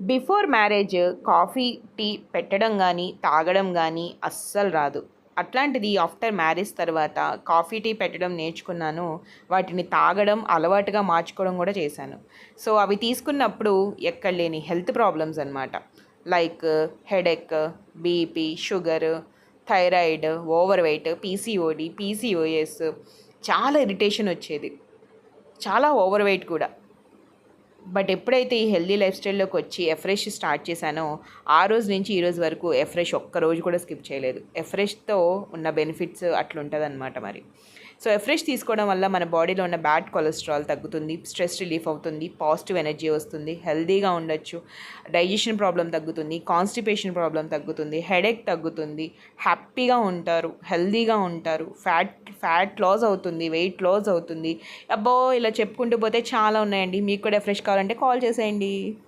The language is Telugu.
బిఫోర్ మ్యారేజ్ కాఫీ, టీ పెట్టడం గానీ, తాగడం గానీ అస్సలు రాదు. అట్లాంటిది ఆఫ్టర్ మ్యారేజ్ తర్వాత కాఫీ, టీ పెట్టడం నేర్చుకున్నాను. వాటిని తాగడం అలవాటుగా మార్చుకోవడం కూడా చేశాను. సో, అవి తీసుకున్నప్పుడు ఎక్కడలేని హెల్త్ ప్రాబ్లమ్స్ అనమాట. Like headache, BP, sugar, thyroid, over weight, PCOD, PCOS, చాలా ఇరిటేషన్ వచ్చేది. చాలా ఓవర్ వెయిట్ కూడా. బట్ ఎప్పుడైతే ఈ హెల్దీ లైఫ్ స్టైల్లోకి వచ్చి ఎఫ్రెష్ స్టార్ట్ చేశానో ఆ రోజు నుంచి ఈ రోజు వరకు ఎఫ్రెష్ ఒక్క రోజు కూడా స్కిప్ చేయలేదు. ఎఫ్రెష్తో ఉన్న బెనిఫిట్స్ అట్లుంటుంది అనమాట మరి. సో ఎఫ్రెష్ తీసుకోవడం వల్ల మన బాడీలో ఉన్న బ్యాడ్ కొలెస్ట్రాల్ తగ్గుతుంది, స్ట్రెస్ రిలీఫ్ అవుతుంది, పాజిటివ్ ఎనర్జీ వస్తుంది, హెల్దీగా ఉండొచ్చు, డైజెషన్ ప్రాబ్లం తగ్గుతుంది, కాన్స్టిపేషన్ ప్రాబ్లం తగ్గుతుంది, హెడేక్ తగ్గుతుంది, హ్యాపీగా ఉంటారు, హెల్దీగా ఉంటారు, ఫ్యాట్ లాస్ అవుతుంది, వెయిట్ లాస్ అవుతుంది. అబ్బో ఇలా చెప్పుకుంటూ పోతే చాలా ఉన్నాయండి. మీకు కూడా ఫ్రెష్ కావాలంటే కాల్ చేసేయండి.